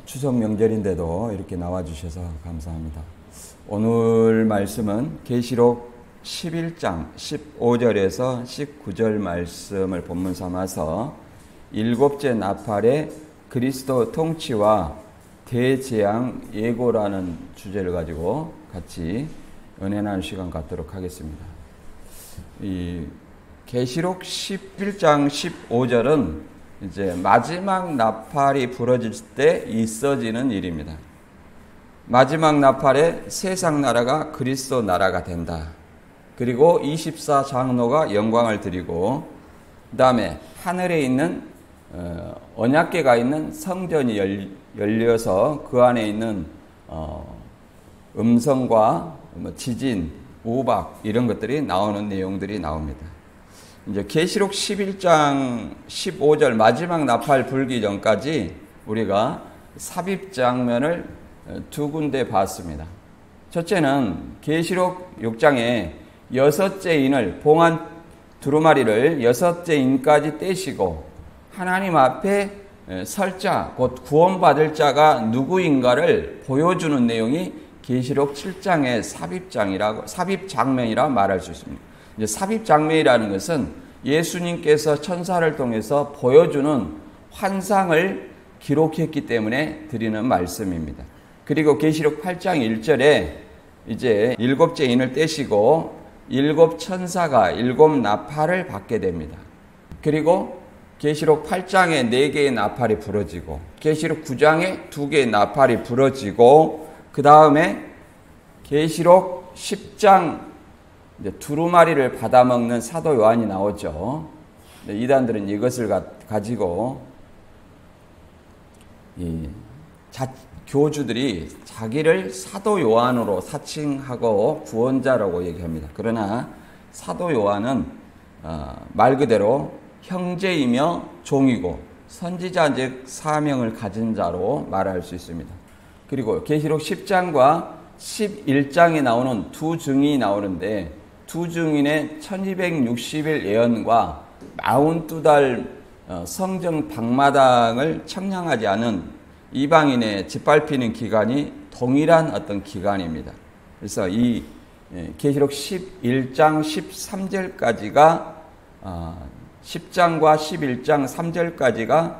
추석 명절인데도 이렇게 나와주셔서 감사합니다. 오늘 말씀은 계시록 11장 15절에서 19절 말씀을 본문 삼아서 일곱째 나팔의 그리스도 통치와 대재앙 예고라는 주제를 가지고 같이 은혜 나눌 시간 갖도록 하겠습니다. 이 계시록 11장 15절은 이제 마지막 나팔이 부러질 때 있어지는 일입니다. 마지막 나팔에 세상 나라가 그리스도 나라가 된다. 그리고 24장로가 영광을 드리고 그 다음에 하늘에 있는 언약궤가 있는 성전이 열려서 그 안에 있는 음성과 지진, 우박 이런 것들이 나오는 내용들이 나옵니다. 이제 계시록 11장 15절 마지막 나팔 불기 전까지 우리가 삽입 장면을 두 군데 봤습니다. 첫째는 계시록 6장에 여섯째 인을 봉한 두루마리를 여섯째 인까지 떼시고 하나님 앞에 설 자, 곧 구원받을 자가 누구인가를 보여주는 내용이 계시록 7장의 삽입 장면이라 말할 수 있습니다. 이제 삽입 장면이라는 것은 예수님께서 천사를 통해서 보여주는 환상을 기록했기 때문에 드리는 말씀입니다. 그리고 계시록 8장 1절에 이제 일곱째 인을 떼시고 일곱 천사가 일곱 나팔을 받게 됩니다. 그리고 계시록 8장에 4개의 나팔이 부러지고 계시록 9장에 2개의 나팔이 부러지고 그 다음에 계시록 10장 두루마리를 받아먹는 사도 요한이 나오죠. 이단들은 이것을 가지고 교주들이 자기를 사도 요한으로 사칭하고 구원자라고 얘기합니다. 그러나 사도 요한은 말 그대로 형제이며 종이고 선지자적 사명을 가진 자로 말할 수 있습니다. 그리고 계시록 10장과 11장에 나오는 두 증인이 나오는데 두 증인의 1260일 예언과 42달 성전 방마당을 청량하지 않은 이방인의 짓밟히는 기간이 동일한 어떤 기간입니다. 그래서 이 계시록 11장 13절까지가 10장과 11장 3절까지가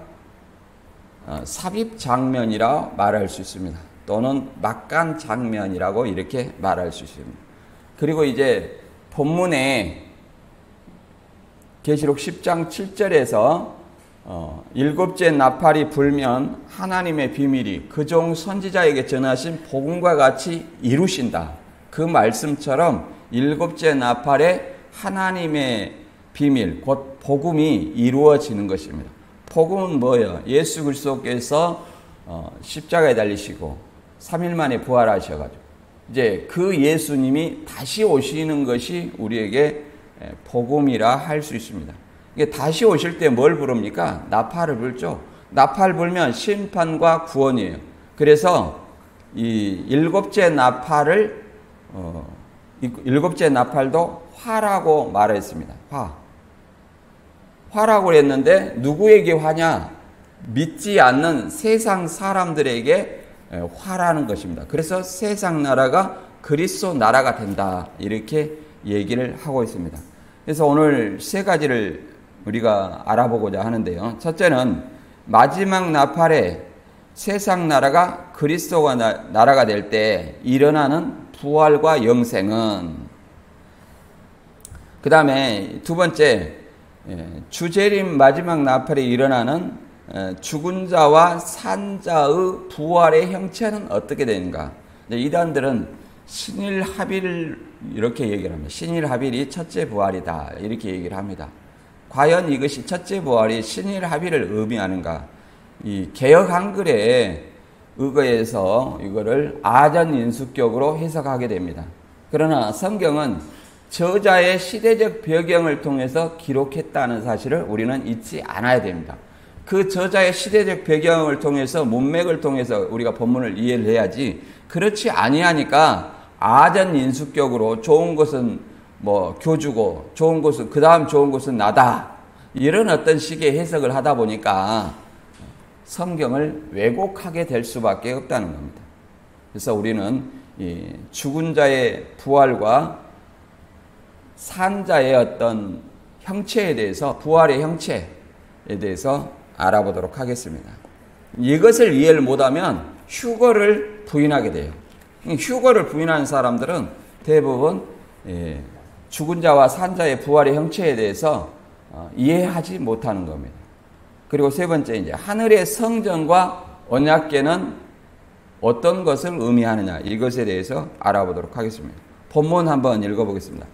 삽입 장면이라 말할 수 있습니다. 또는 막간 장면이라고 이렇게 말할 수 있습니다. 그리고 이제 본문에 계시록 10장 7절에서 일곱째 나팔이 불면 하나님의 비밀이 그 종 선지자에게 전하신 복음과 같이 이루신다. 그 말씀처럼 일곱째 나팔에 하나님의 비밀, 곧 복음이 이루어지는 것입니다. 복음은 뭐예요? 예수 그리스도께서 십자가에 달리시고 3일 만에 부활하셔가지고 이제 그 예수님이 다시 오시는 것이 우리에게 복음이라 할 수 있습니다. 이게 다시 오실 때 뭘 부릅니까? 나팔을 불죠. 나팔 불면 심판과 구원이에요. 그래서 이 일곱째 나팔도 화라고 말했습니다. 화라고 했는데 누구에게 화냐? 믿지 않는 세상 사람들에게 화라는 것입니다. 그래서 세상 나라가 그리스도 나라가 된다. 이렇게 얘기를 하고 있습니다. 그래서 오늘 세 가지를 우리가 알아보고자 하는데요. 첫째는 마지막 나팔에 세상 나라가 그리스도가 나라가 될 때 일어나는 부활과 영생은, 그 다음에 두 번째 주재림 마지막 나팔에 일어나는 죽은 자와 산 자의 부활의 형체는 어떻게 되는가. 이단들은 신일합일 이렇게 얘기를 합니다. 신일합일이 첫째 부활이다 이렇게 얘기를 합니다. 과연 이것이 첫째 부활이 신일합일을 의미하는가? 이 개역 한글에 의거해서 이거를 아전인수격으로 해석하게 됩니다. 그러나 성경은 저자의 시대적 배경을 통해서 기록했다는 사실을 우리는 잊지 않아야 됩니다. 그 저자의 시대적 배경을 통해서 문맥을 통해서 우리가 본문을 이해를 해야지, 그렇지 아니하니까 아전인수격으로 좋은 것은 뭐 교주고 좋은 것은 그 다음 좋은 것은 나다 이런 어떤 식의 해석을 하다 보니까 성경을 왜곡하게 될 수밖에 없다는 겁니다. 그래서 우리는 이 죽은 자의 부활과 산 자의 어떤 형체에 대해서, 부활의 형체에 대해서 알아보도록 하겠습니다. 이것을 이해를 못하면 휴거를 부인하게 돼요. 휴거를 부인하는 사람들은 대부분 죽은 자와 산 자의 부활의 형체에 대해서 이해하지 못하는 겁니다. 그리고 세 번째, 이제 하늘의 성전과 언약궤는 어떤 것을 의미하느냐, 이것에 대해서 알아보도록 하겠습니다. 본문 한번 읽어보겠습니다.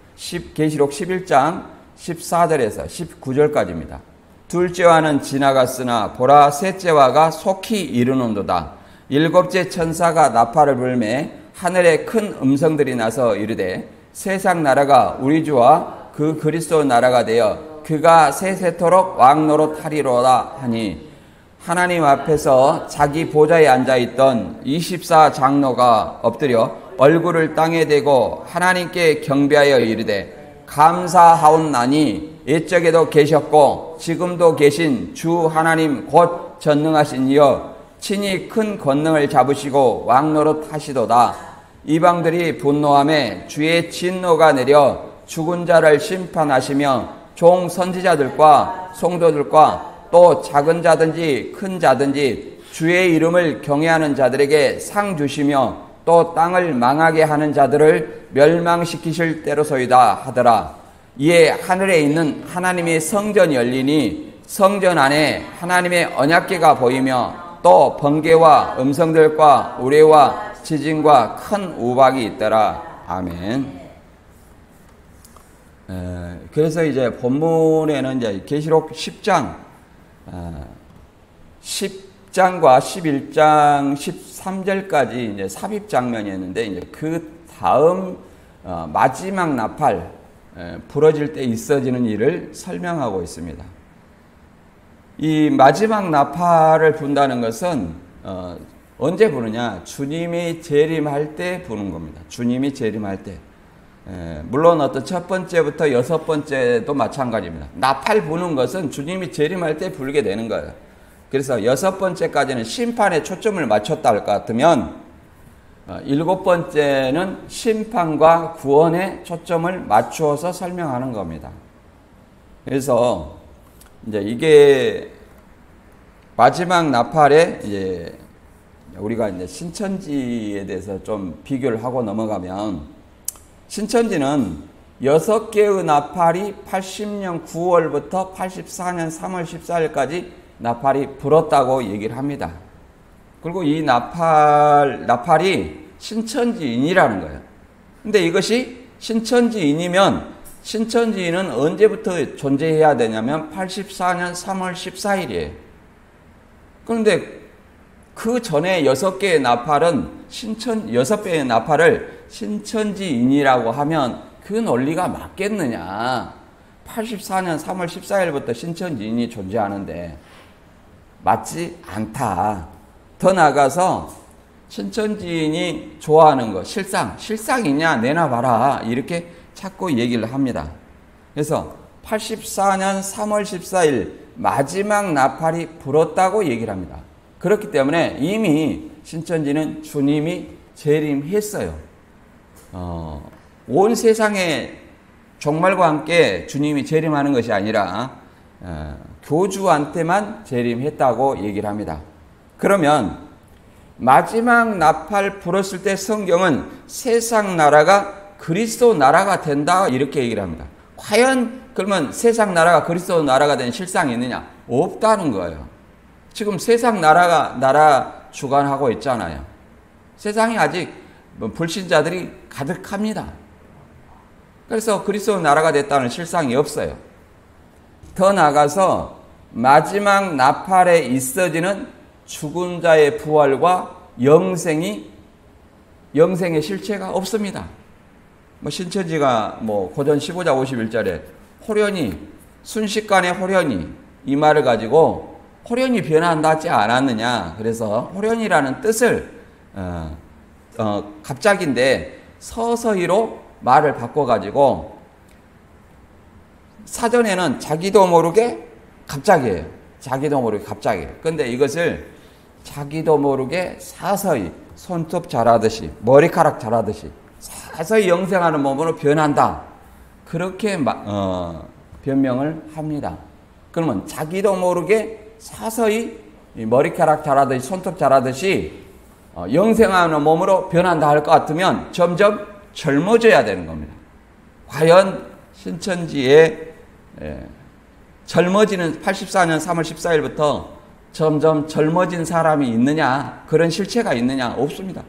계시록 11장 14절에서 19절까지입니다. 둘째와는 지나갔으나 보라, 셋째와가 속히 이르는도다. 일곱째 천사가 나팔을 불매 하늘에 큰 음성들이 나서 이르되 세상 나라가 우리 주와 그 그리스도 나라가 되어 그가 세세토록 왕노릇 하리로다 하니, 하나님 앞에서 자기 보좌에 앉아있던 24장로가 엎드려 얼굴을 땅에 대고 하나님께 경배하여 이르되 감사하옵나니 옛적에도 계셨고 지금도 계신 주 하나님 곧 전능하신 이여 친히 큰 권능을 잡으시고 왕노릇 하시도다. 이방들이 분노하며 주의 진노가 내려 죽은 자를 심판하시며 종 선지자들과 성도들과 또 작은 자든지 큰 자든지 주의 이름을 경외하는 자들에게 상 주시며 또 땅을 망하게 하는 자들을 멸망시키실 때로소이다 하더라. 이에 하늘에 있는 하나님의 성전이 열리니 성전 안에 하나님의 언약궤가 보이며 또 번개와 음성들과 우레와 지진과 큰 우박이 있더라. 아멘. 그래서 이제 본문에는 이제 계시록 10장, 10장과 11장 13절까지 이제 삽입 장면이었는데, 이제 그 다음 마지막 나팔 부러질 때 있어지는 일을 설명하고 있습니다. 이 마지막 나팔을 분다는 것은 언제 부느냐? 주님이 재림할 때 부는 겁니다. 주님이 재림할 때. 물론 어떤 첫 번째부터 여섯 번째도 마찬가지입니다. 나팔 부는 것은 주님이 재림할 때 불게 되는 거예요. 그래서 여섯 번째까지는 심판에 초점을 맞췄다 할 것 같으면 일곱 번째는 심판과 구원에 초점을 맞추어서 설명하는 겁니다. 그래서 이제 이게 마지막 나팔에 이제 우리가 이제 신천지에 대해서 좀 비교를 하고 넘어가면, 신천지는 6개의 나팔이 80년 9월부터 84년 3월 14일까지 나팔이 불었다고 얘기를 합니다. 그리고 이 나팔이 신천지인이라는 거예요. 근데 이것이 신천지인이면 신천지인은 언제부터 존재해야 되냐면 84년 3월 14일이에요. 그런데 그 전에 6개의 나팔은 6개의 나팔을 신천지인이라고 하면 그 논리가 맞겠느냐. 84년 3월 14일부터 신천지인이 존재하는데 맞지 않다. 더 나아가서 신천지인이 좋아하는 거, 실상이냐 내놔봐라, 이렇게 자꾸 얘기를 합니다. 그래서 84년 3월 14일 마지막 나팔이 불었다고 얘기를 합니다. 그렇기 때문에 이미 신천지는 주님이 재림했어요. 온 세상의 종말과 함께 주님이 재림하는 것이 아니라 교주한테만 재림했다고 얘기를 합니다. 그러면 마지막 나팔 불었을 때 성경은 세상 나라가 그리스도 나라가 된다, 이렇게 얘기를 합니다. 과연 그러면 세상 나라가 그리스도 나라가 된 실상이 있느냐? 없다는 거예요. 지금 세상 나라 주관하고 있잖아요. 세상에 아직 불신자들이 가득합니다. 그래서 그리스도 나라가 됐다는 실상이 없어요. 더 나아가서 마지막 나팔에 있어지는 죽은 자의 부활과 영생의 실체가 없습니다. 신천지가 고전 15장 51절에 호련히, 순식간에 호련히, 이 말을 가지고 호련히 변한다지 않았느냐. 그래서 호련이라는 뜻을 갑자기인데 서서히로 말을 바꿔가지고 사전에는 자기도 모르게 갑자기예요. 자기도 모르게 갑자기. 근데 이것을 자기도 모르게 서서히 손톱 자라듯이 머리카락 자라듯이 서서히 영생하는 몸으로 변한다. 그렇게 변명을 합니다. 그러면 자기도 모르게 서서히 머리카락 자라듯이 손톱 자라듯이 영생하는 몸으로 변한다 할 것 같으면 점점 젊어져야 되는 겁니다. 과연 신천지에 젊어지는 84년 3월 14일부터 점점 젊어진 사람이 있느냐, 그런 실체가 있느냐? 없습니다.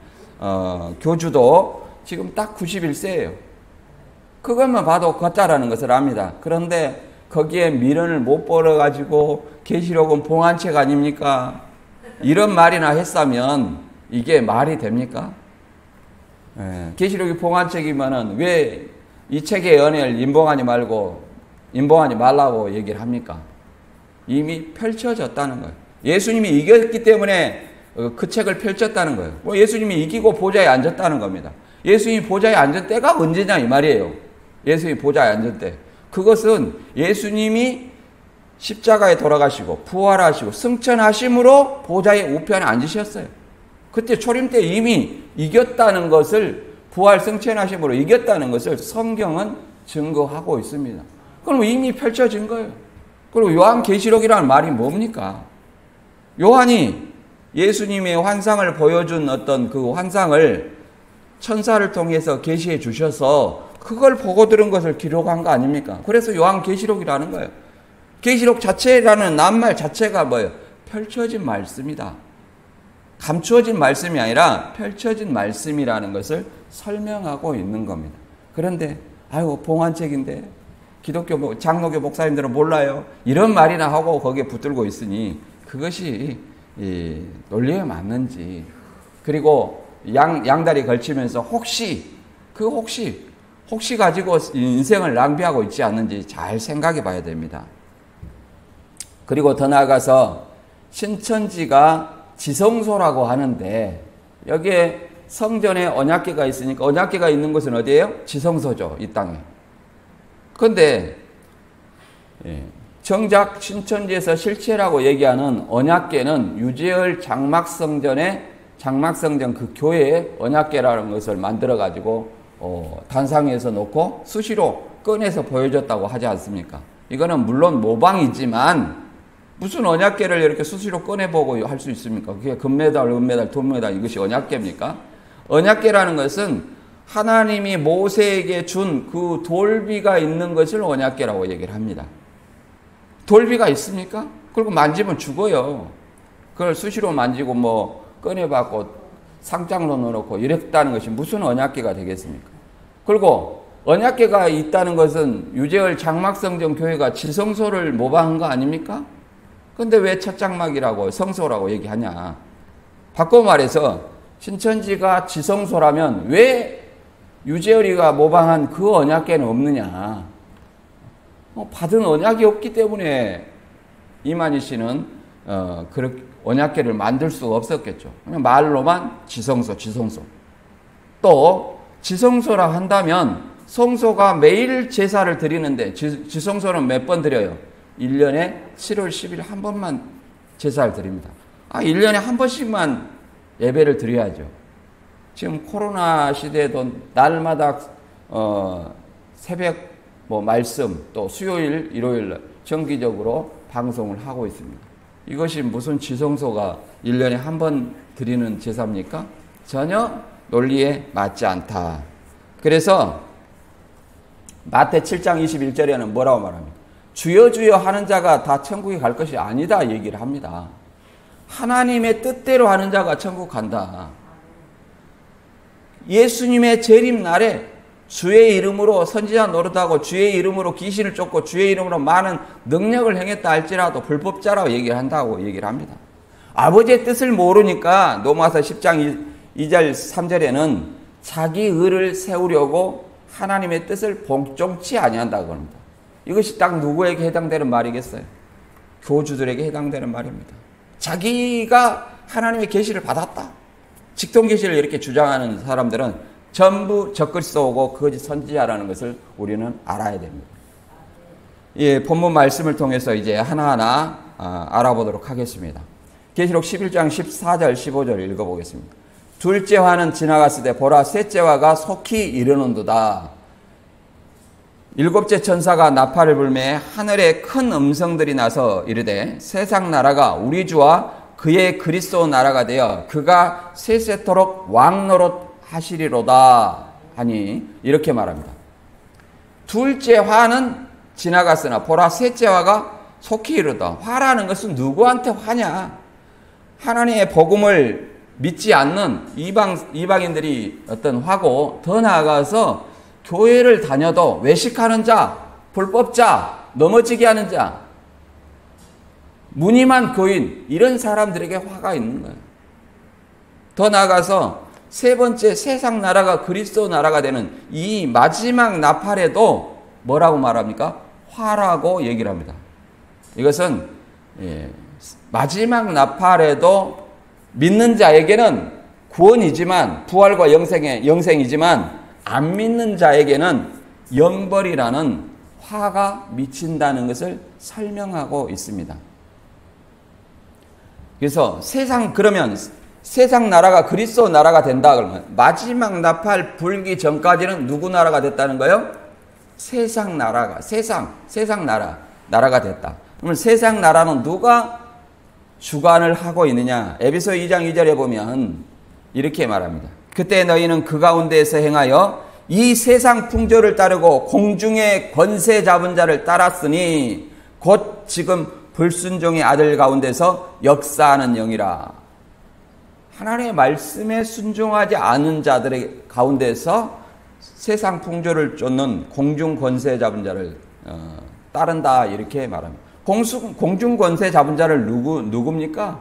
교주도 지금 딱 91세예요. 그것만 봐도 걷다라는 것을 압니다. 그런데 거기에 미련을 못 벌어가지고 계시록은 봉안책 아닙니까? 이런 말이나 했다면 이게 말이 됩니까? 계시록이 봉안책이면은 왜 이 책의 연애를 인봉하지 말라고 얘기를 합니까? 이미 펼쳐졌다는 거예요. 예수님이 이겼기 때문에 그 책을 펼쳤다는 거예요. 예수님이 이기고 보좌에 앉았다는 겁니다. 예수님이 보좌에 앉은 때가 언제냐 이 말이에요. 예수님이 보좌에 앉은 때. 그것은 예수님이 십자가에 돌아가시고 부활하시고 승천하심으로 보좌의 우편에 앉으셨어요. 그때 초림 때 이미 이겼다는 것을, 부활 승천하심으로 이겼다는 것을 성경은 증거하고 있습니다. 그럼 이미 펼쳐진 거예요. 그리고 요한계시록이라는 말이 뭡니까? 요한이 예수님의 환상을 보여준 어떤 그 환상을 천사를 통해서 계시해 주셔서 그걸 보고 들은 것을 기록한 거 아닙니까? 그래서 요한계시록이라는 거예요. 계시록 자체라는 낱말 자체가 뭐예요? 펼쳐진 말씀이다. 감추어진 말씀이 아니라 펼쳐진 말씀이라는 것을 설명하고 있는 겁니다. 그런데 아유 봉안책인데 기독교 장로교 목사님들은 몰라요. 이런 말이나 하고 거기에 붙들고 있으니 그것이 논리에 맞는지, 그리고 양다리 걸치면서 혹시 가지고 인생을 낭비하고 있지 않는지 잘 생각해 봐야 됩니다. 그리고 더 나아가서 신천지가 지성소라고 하는데 여기에 성전에 언약궤가 있으니까 언약궤가 있는 곳은 어디예요? 지성소죠. 이 땅에. 그런데 정작 신천지에서 실체라고 얘기하는 언약궤는 유재열 장막성전 그 교회에 언약궤라는 것을 만들어 가지고 단상에서 놓고 수시로 꺼내서 보여줬다고 하지 않습니까? 이거는 물론 모방이지만 무슨 언약궤를 이렇게 수시로 꺼내보고 할 수 있습니까? 그게 금메달, 은메달, 돈메달 이것이 언약궤입니까? 언약궤라는 것은 하나님이 모세에게 준 그 돌비가 있는 것을 언약궤라고 얘기를 합니다. 돌비가 있습니까? 그리고 만지면 죽어요. 그걸 수시로 만지고 뭐 꺼내봤고 상장로 넣어놓고 이랬다는 것이 무슨 언약궤가 되겠습니까? 그리고 언약궤가 있다는 것은 유재열 장막성전 교회가 지성소를 모방한 거 아닙니까? 근데 왜 첫 장막이라고 성소라고 얘기하냐? 바꿔 말해서 신천지가 지성소라면 왜 유재열이가 모방한 그 언약궤는 없느냐? 받은 언약이 없기 때문에 이만희 씨는 그렇게 언약궤를 만들 수가 없었겠죠. 그냥 말로만 지성소. 또 지성소라 한다면 성소가 매일 제사를 드리는데 지성소는 몇 번 드려요? 1년에 7월 10일 한 번만 제사를 드립니다. 1년에 한 번씩만 예배를 드려야죠. 지금 코로나 시대에도 날마다 새벽 말씀 또 수요일, 일요일 정기적으로 방송을 하고 있습니다. 이것이 무슨 지성소가 1년에 한 번 드리는 제사입니까? 전혀 논리에 맞지 않다. 그래서 마태 7장 21절에는 뭐라고 말합니까? 주여 주여 하는 자가 다 천국에 갈 것이 아니다 얘기를 합니다. 하나님의 뜻대로 하는 자가 천국 간다. 예수님의 재림 날에 주의 이름으로 선지자 노릇하고 주의 이름으로 귀신을 쫓고 주의 이름으로 많은 능력을 행했다 할지라도 불법자라고 얘기를 한다고 얘기를 합니다. 아버지의 뜻을 모르니까 로마서 10장 2절 3절에는 자기 의를 세우려고 하나님의 뜻을 복종치 아니한다고 합니다. 이것이 딱 누구에게 해당되는 말이겠어요? 교주들에게 해당되는 말입니다. 자기가 하나님의 계시를 받았다. 직통 계시를 이렇게 주장하는 사람들은 전부 적그리스도고 거짓 선지자라는 것을 우리는 알아야 됩니다. 예, 본문 말씀을 통해서 이제 하나하나 알아보도록 하겠습니다. 계시록 11장 14절 15절 읽어보겠습니다. 둘째 화는 지나갔을 때 보라 셋째 화가 속히 이르는도다. 일곱째 천사가 나팔을 불매 하늘에 큰 음성들이 나서 이르되 세상 나라가 우리 주와 그의 그리스도 나라가 되어 그가 세세토록 왕노릇 하시리로다 하니 이렇게 말합니다. 둘째 화는 지나갔으나 보라 셋째 화가 속히 이르다. 화라는 것은 누구한테 화냐? 하나님의 복음을 믿지 않는 이방인들이 어떤 화고, 더 나아가서 교회를 다녀도 외식하는 자, 불법자, 넘어지게 하는 자, 무늬만 교인, 이런 사람들에게 화가 있는 거예요. 더 나아가서 세 번째 세상 나라가 그리스도 나라가 되는 이 마지막 나팔에도 뭐라고 말합니까? 화라고 얘기를 합니다. 이것은 마지막 나팔에도 믿는 자에게는 구원이지만, 부활과 영생이지만 안 믿는 자에게는 영벌이라는 화가 미친다는 것을 설명하고 있습니다. 그래서 그러면 세상 나라가 그리스도 나라가 된다 그러면 마지막 나팔 불기 전까지는 누구 나라가 됐다는 거예요? 세상 나라가 나라가 됐다. 그러면 세상 나라는 누가 주관을 하고 있느냐? 에베소 2장 2절에 보면 이렇게 말합니다. 그때 너희는 그 가운데에서 행하여 이 세상 풍조를 따르고 공중의 권세 잡은 자를 따랐으니 곧 지금 불순종의 아들 가운데서 역사하는 영이라. 하나님의 말씀에 순종하지 않은 자들의 가운데서 세상 풍조를 쫓는 공중 권세 잡은 자를 따른다 이렇게 말합니다. 공중 권세 잡은 자를 누굽니까?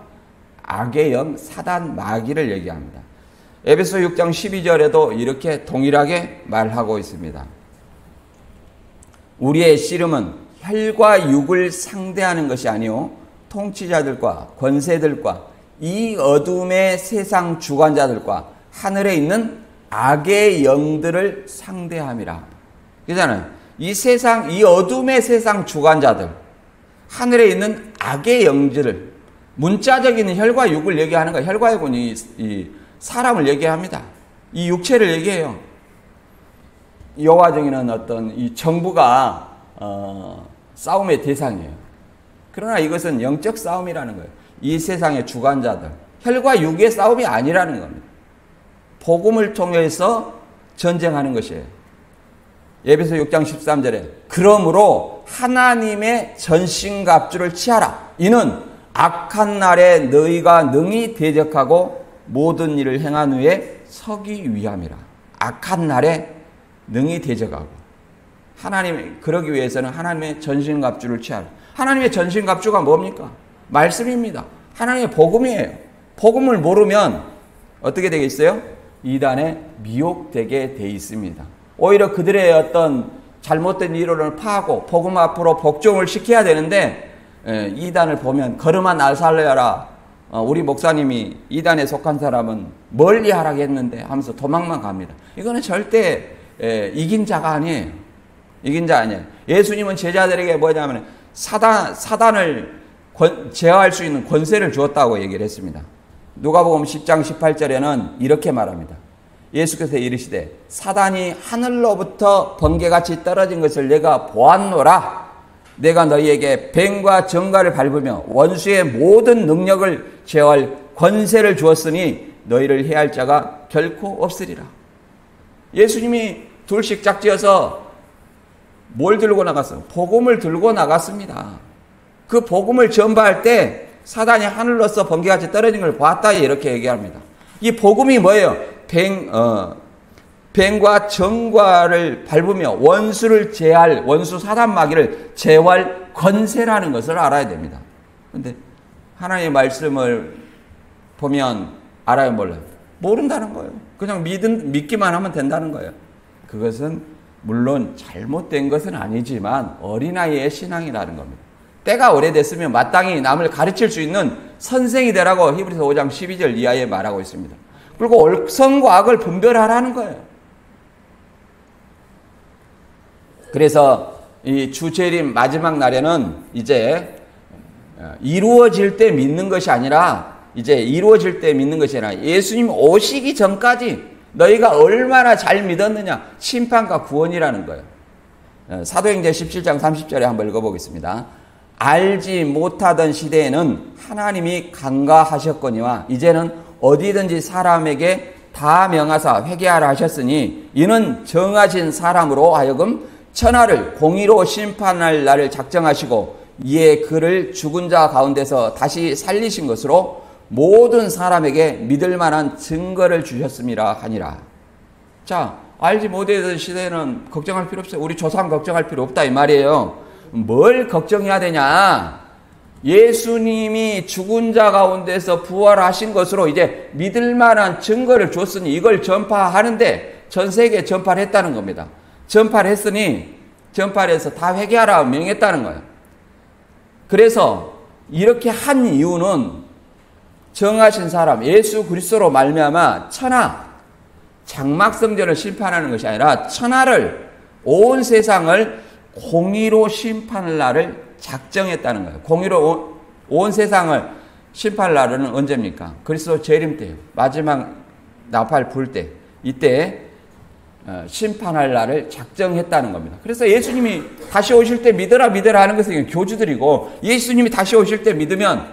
악의 영 사단 마귀를 얘기합니다. 에베소 6장 12절에도 이렇게 동일하게 말하고 있습니다. 우리의 씨름은 혈과 육을 상대하는 것이 아니요 통치자들과 권세들과 이 어둠의 세상 주관자들과 하늘에 있는 악의 영들을 상대함이라. 그잖아요. 이 어둠의 세상 주관자들, 하늘에 있는 악의 영들을, 문자적인 혈과 육을 얘기하는 거예요. 혈과 육은 이 사람을 얘기합니다. 이 육체를 얘기해요. 여호와정에는 어떤 이 정부가 싸움의 대상이에요. 그러나 이것은 영적 싸움이라는 거예요. 이 세상의 주관자들, 혈과 육의 싸움이 아니라는 겁니다. 복음을 통해서 전쟁하는 것이에요. 에베소 6장 13절에 그러므로 하나님의 전신갑주를 취하라. 이는 악한 날에 너희가 능히 대적하고 모든 일을 행한 후에 서기 위함이라. 악한 날에 능히 대적하고 그러기 위해서는 하나님의 전신갑주를 취하라. 하나님의 전신갑주가 뭡니까? 말씀입니다. 하나님의 복음이에요. 복음을 모르면 어떻게 되겠어요? 이단에 미혹되게 돼 있습니다. 오히려 그들의 어떤 잘못된 이론을 파하고 복음 앞으로 복종을 시켜야 되는데 이단을 보면 걸음아 날 살려라. 우리 목사님이 이단에 속한 사람은 멀리 하라겠는데 하면서 도망만 갑니다. 이거는 절대 이긴 자가 아니에요. 이긴 자 아니에요. 예수님은 제자들에게 뭐냐면 사단을 제어할 수 있는 권세를 주었다고 얘기를 했습니다. 누가복음 10장 18절에는 이렇게 말합니다. 예수께서 이르시되 사단이 하늘로부터 번개같이 떨어진 것을 내가 보았노라. 내가 너희에게 뱀과 정갈을 밟으며 원수의 모든 능력을 제어할 권세를 주었으니 너희를 해할 자가 결코 없으리라. 예수님이 둘씩 짝지어서 뭘 들고 나갔어요? 복음을 들고 나갔습니다. 그 복음을 전파할 때 사단이 하늘로서 번개같이 떨어진 걸 보았다 이렇게 얘기합니다. 이 복음이 뭐예요? 뱀과 정과를 밟으며 원수를 제할, 원수 사단 마귀를 제어할 권세라는 것을 알아야 됩니다. 그런데 하나님의 말씀을 보면 알아요, 몰라요? 모른다는 거예요. 그냥 믿기만 하면 된다는 거예요. 그것은 물론 잘못된 것은 아니지만 어린아이의 신앙이라는 겁니다. 때가 오래됐으면 마땅히 남을 가르칠 수 있는 선생이 되라고 히브리서 5장 12절 이하에 말하고 있습니다. 그리고 선과 악을 분별하라는 거예요. 그래서 이 주재림 마지막 날에는 이제 이루어질 때 믿는 것이 아니라 이제 이루어질 때 믿는 것이 아니라 예수님 오시기 전까지 너희가 얼마나 잘 믿었느냐, 심판과 구원이라는 거예요. 사도행전 17장 30절에 한번 읽어보겠습니다. 알지 못하던 시대에는 하나님이 간과하셨거니와 이제는 어디든지 사람에게 다 명하사 회개하라 하셨으니 이는 정하신 사람으로 하여금 천하를 공의로 심판할 날을 작정하시고 이에 그를 죽은 자 가운데서 다시 살리신 것으로 모든 사람에게 믿을 만한 증거를 주셨음이라 하니라. 자, 알지 못하던 시대에는 걱정할 필요 없어요. 우리 조상 걱정할 필요 없다 이 말이에요. 뭘 걱정해야 되냐? 예수님이 죽은 자 가운데서 부활하신 것으로 이제 믿을 만한 증거를 줬으니 이걸 전파하는데 전 세계에 전파를 했다는 겁니다. 전파를 했으니 전파를 해서 다 회개하라 명했다는 거예요. 그래서 이렇게 한 이유는 정하신 사람 예수 그리스도로 말미암아 천하 장막성전을 심판하는 것이 아니라 천하를 온 세상을 공의로 심판할 날을 작정했다는 거예요. 공의로 온 세상을 심판할 날은 언제입니까? 그리스도 재림 때예요. 마지막 나팔 불 때. 이때 심판할 날을 작정했다는 겁니다. 그래서 예수님이 다시 오실 때 믿어라 믿어라 하는 것은 교주들이고 예수님이 다시 오실 때 믿으면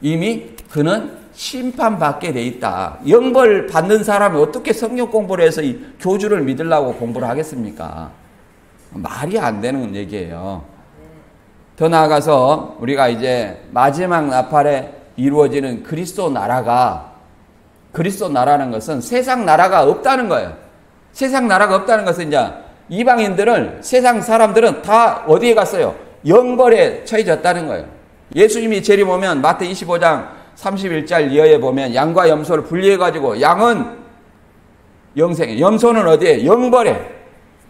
이미 그는 심판받게 돼 있다. 영벌 받는 사람이 어떻게 성경 공부를 해서 이 교주를 믿으려고 공부를 하겠습니까? 말이 안 되는 얘기예요. 더 나아가서 우리가 이제 마지막 나팔에 이루어지는 그리스도 나라라는 것은 세상 나라가 없다는 거예요. 세상 나라가 없다는 것은 이제 이방인들은 세상 사람들은 다 어디에 갔어요? 영벌에 처해졌다는 거예요. 예수님이 재림 오면 마태 25장 31절 이하에 보면 양과 염소를 분리해가지고 양은 영생에, 염소는 어디에? 영벌에.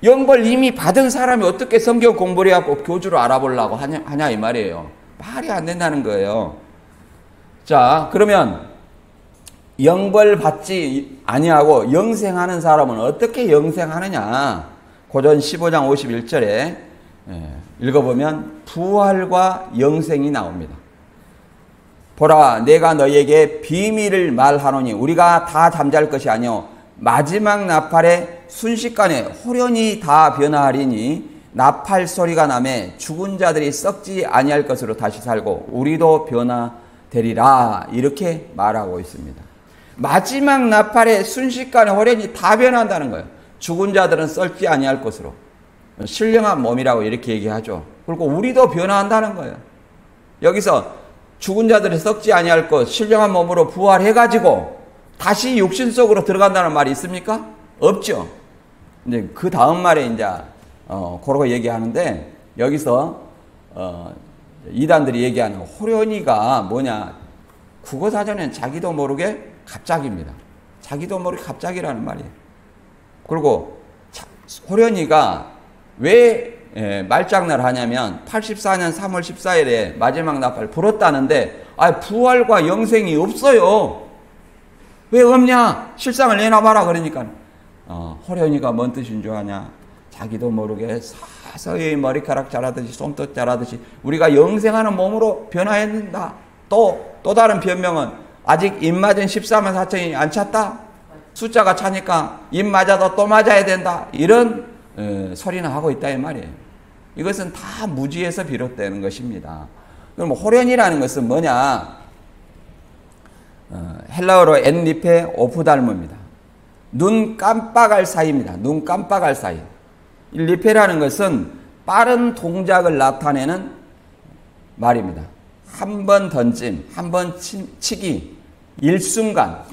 영벌 이미 받은 사람이 어떻게 성경 공부를 해갖고 교주로 알아보려고 하냐 이 말이에요. 말이 안 된다는 거예요. 자, 그러면 영벌 받지 아니하고 영생하는 사람은 어떻게 영생하느냐? 고전 15장 51절에 읽어보면 부활과 영생이 나옵니다. 보라, 내가 너희에게 비밀을 말하노니 우리가 다 잠잘 것이 아니요 마지막 나팔에 순식간에 호련히 다 변화하리니 나팔 소리가 나매 죽은 자들이 썩지 아니할 것으로 다시 살고 우리도 변화되리라 이렇게 말하고 있습니다. 마지막 나팔에 순식간에 호련히 다 변한다는 거예요. 죽은 자들은 썩지 아니할 것으로 신령한 몸이라고 이렇게 얘기하죠. 그리고 우리도 변화한다는 거예요. 여기서 죽은 자들이 썩지 아니할 것 신령한 몸으로 부활해가지고 다시 육신 속으로 들어간다는 말이 있습니까? 없죠. 이제 그 다음 말에 이제 그러고 얘기하는데 여기서 이단들이 얘기하는 호련히가 뭐냐? 국어사전에는 자기도 모르게 갑자기입니다. 자기도 모르게 갑자기라는 말이에요. 그리고 호련히가 왜 말장난을 하냐면 84년 3월 14일에 마지막 나팔 불었다는데 부활과 영생이 없어요. 왜 없냐? 실상을 내놔봐라 그러니까 호련히가 뭔 뜻인 줄 아냐? 자기도 모르게 서서히 머리카락 자라듯이 솜털 자라듯이 우리가 영생하는 몸으로 변화했는다. 또 다른 변명은 아직 입 맞은 14만 4천이 안 찼다. 숫자가 차니까 입 맞아도 또 맞아야 된다. 이런 소리나 하고 있다 이 말이에요. 이것은 다 무지에서 비롯되는 것입니다. 그럼 호련이라는 것은 뭐냐? 헬라어로 엔리페 오프달모입니다. 눈 깜빡할 사이입니다. 눈 깜빡할 사이. 이 리페라는 것은 빠른 동작을 나타내는 말입니다. 한 번 던짐, 한 번 치기, 일순간,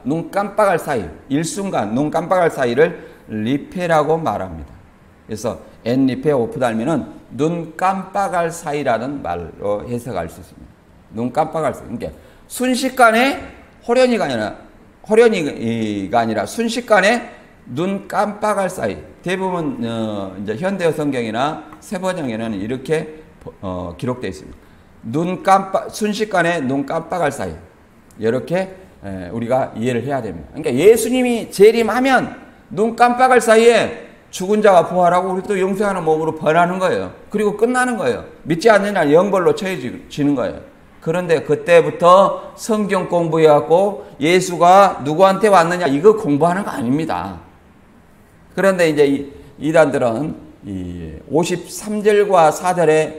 눈 깜빡할 사이, 일순간, 눈 깜빡할 사이를 리페라고 말합니다. 그래서 엔리페 오프달미는 눈 깜빡할 사이라는 말로 해석할 수 있습니다. 눈 깜빡할 사이. 그러니까 순식간에 호련히가 아니라 순식간에 눈 깜빡할 사이. 대부분 이제 현대어 성경이나 세번역에는 이렇게 기록되어 있습니다. 순식간에 눈 깜빡할 사이. 이렇게 우리가 이해를 해야 됩니다. 그러니까 예수님이 재림하면 눈 깜빡할 사이에 죽은 자가 부활하고 우리 또 영생하는 몸으로 변하는 거예요. 그리고 끝나는 거예요. 믿지 않는 날 영벌로 처해지는 거예요. 그런데 그때부터 성경 공부해갖고 예수가 누구한테 왔느냐 이거 공부하는 거 아닙니다. 그런데 이제 이단들은 이 53절과 4절에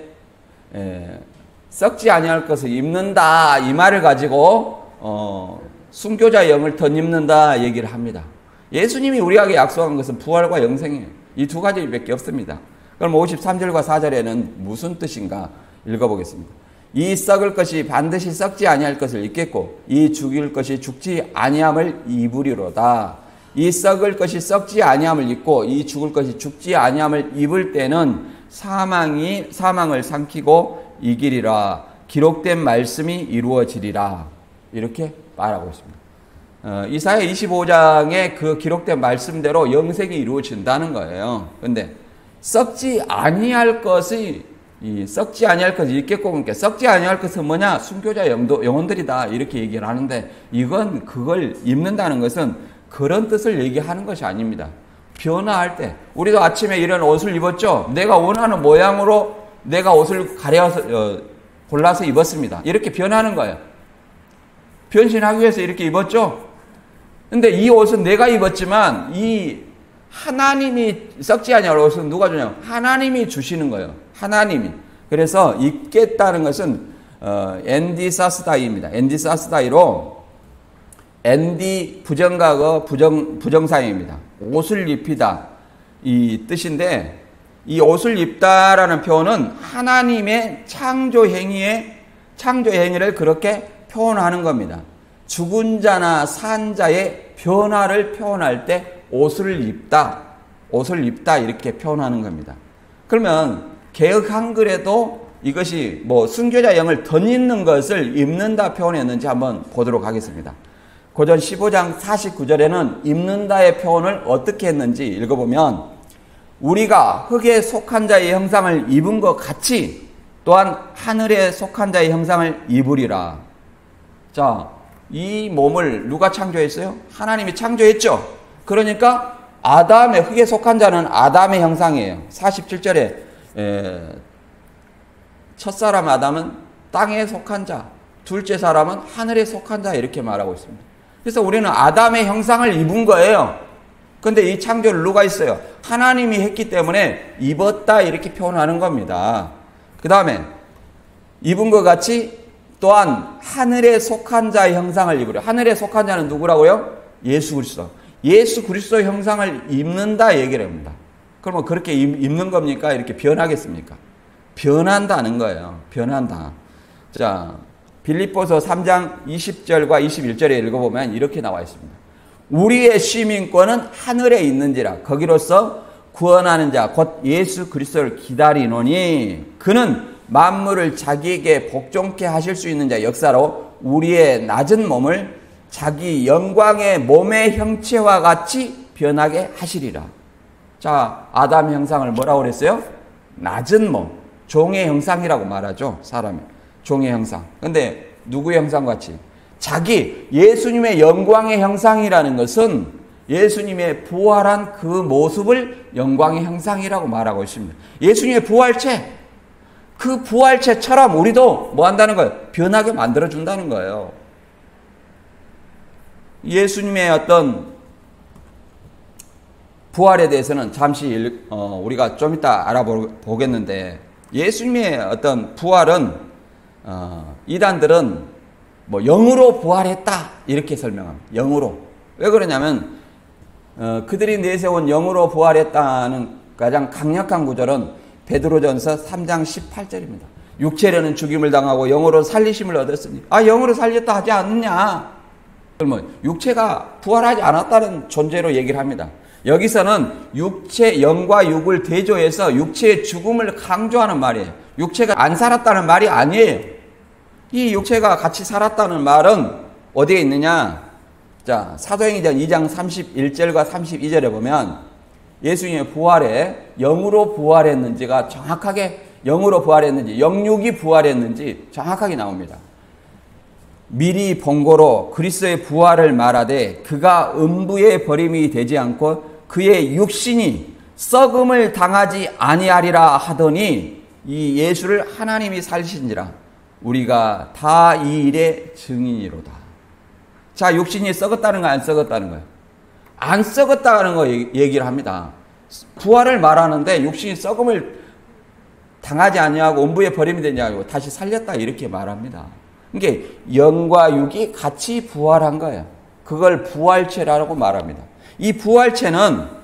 썩지 아니할 것을 입는다 이 말을 가지고 순교자 영을 덧입는다 얘기를 합니다. 예수님이 우리에게 약속한 것은 부활과 영생이에요. 이 두 가지밖에 없습니다. 그럼 53절과 4절에는 무슨 뜻인가 읽어보겠습니다. 이 썩을 것이 반드시 썩지 아니할 것을 입겠고 이 죽일 것이 죽지 아니함을 입으리로다. 이 썩을 것이 썩지 아니함을 입고 이 죽을 것이 죽지 아니함을 입을 때는 사망을 삼키고 이기리라. 기록된 말씀이 이루어지리라. 이렇게 말하고 있습니다. 이사야 25장의 그 기록된 말씀대로 영생이 이루어진다는 거예요. 그런데 썩지 아니할 것이 썩지 아니할 것을 입겠고 그러니까 썩지 아니할 것은 뭐냐? 순교자 영혼들이다 이렇게 얘기를 하는데 이건 그걸 입는다는 것은 그런 뜻을 얘기하는 것이 아닙니다. 변화할 때 우리도 아침에 이런 옷을 입었죠. 내가 원하는 모양으로 내가 옷을 골라서 입었습니다. 이렇게 변하는 거예요. 변신하기 위해서 이렇게 입었죠. 근데 이 옷은 내가 입었지만 이 하나님이 썩지 아니할 옷은 누가 주냐? 하나님이 주시는 거예요. 하나님이. 그래서 입겠다는 것은 엔디사스다이입니다. 엔디사스다이로 엔디 부정과거 부정사입니다. 옷을 입히다 이 뜻인데 이 옷을 입다라는 표현은 하나님의 창조 행위를 그렇게 표현하는 겁니다. 죽은 자나 산 자의 변화를 표현할 때 옷을 입다 이렇게 표현하는 겁니다. 그러면 개역 한글에도 이것이 뭐 순교자 영을 덧입는 것을 입는다 표현했는지 한번 보도록 하겠습니다. 고전 15장 49절에는 입는다의 표현을 어떻게 했는지 읽어보면 우리가 흙에 속한 자의 형상을 입은 것 같이 또한 하늘에 속한 자의 형상을 입으리라. 자, 이 몸을 누가 창조했어요? 하나님이 창조했죠. 그러니까 아담의 흙에 속한 자는 아담의 형상이에요. 47절에 첫사람 아담은 땅에 속한 자, 둘째 사람은 하늘에 속한 자 이렇게 말하고 있습니다. 그래서 우리는 아담의 형상을 입은 거예요. 그런데 이 창조를 누가 했어요? 하나님이 했기 때문에 입었다 이렇게 표현하는 겁니다. 그 다음에 입은 것 같이 또한 하늘에 속한 자의 형상을 입으려. 하늘에 속한 자는 누구라고요? 예수 그리스도. 예수 그리스도의 형상을 입는다 얘기를 합니다. 그러면 그렇게 입는 겁니까? 이렇게 변하겠습니까? 변한다는 거예요. 변한다. 자, 빌립보서 3장 20절과 21절에 읽어보면 이렇게 나와 있습니다. 우리의 시민권은 하늘에 있는지라 거기로서 구원하는 자 곧 예수 그리스도를 기다리노니 그는 만물을 자기에게 복종케 하실 수 있는 자 역사로 우리의 낮은 몸을 자기 영광의 몸의 형체와 같이 변하게 하시리라. 자, 아담 형상을 뭐라고 그랬어요? 낮은 몸, 종의 형상이라고 말하죠. 사람의 종의 형상. 근데 누구의 형상 같이? 자기 예수님의 영광의 형상이라는 것은 예수님의 부활한 그 모습을 영광의 형상이라고 말하고 있습니다. 예수님의 부활체, 그 부활체처럼 우리도 뭐 한다는 거예요? 변하게 만들어준다는 거예요. 예수님의 어떤 부활에 대해서는 잠시 우리가 좀 이따 알아보겠는데 예수님의 어떤 부활은 이단들은 뭐 영으로 부활했다 이렇게 설명합니다. 영으로. 왜 그러냐면 그들이 내세운 영으로 부활했다는 가장 강력한 구절은 베드로전서 3장 18절입니다. 육체로는 죽임을 당하고 영으로 살리심을 얻었으니 영으로 살렸다 하지 않느냐. 그러면 육체가 부활하지 않았다는 존재로 얘기를 합니다. 여기서는 육체, 영과 육을 대조해서 육체의 죽음을 강조하는 말이에요. 육체가 안 살았다는 말이 아니에요. 이 육체가 같이 살았다는 말은 어디에 있느냐? 자, 사도행전 2장 31절과 32절에 보면 예수님의 부활에 영으로 부활했는지가 정확하게 영으로 부활했는지 영육이 부활했는지 정확하게 나옵니다. 미리 본고로 그리스도의 부활을 말하되 그가 음부의 버림이 되지 않고 그의 육신이 썩음을 당하지 아니하리라 하더니 이 예수를 하나님이 살리신지라 우리가 다 이 일의 증인이로다. 자, 육신이 썩었다는 거, 안 썩었다는 거예요? 안 썩었다는 거 얘기를 합니다. 부활을 말하는데 육신이 썩음을 당하지 아니하고 음부에 버림이 되냐고 다시 살렸다 이렇게 말합니다. 그러니까 영과 육이 같이 부활한 거예요. 그걸 부활체라고 말합니다. 이 부활체는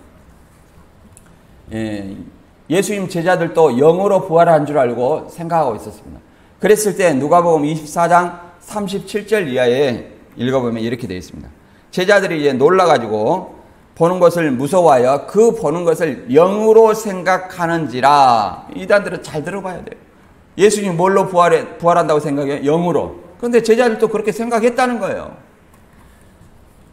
예수님 제자들도 영으로 부활한 줄 알고 생각하고 있었습니다. 그랬을 때 누가복음 24장 37절 이하에 읽어보면 이렇게 되어 있습니다. 제자들이 이제 놀라가지고 보는 것을 무서워하여 그 보는 것을 영으로 생각하는지라. 이단들은 잘 들어봐야 돼요. 예수님 뭘로 부활한다고 생각해요? 영으로. 그런데 제자들도 그렇게 생각했다는 거예요.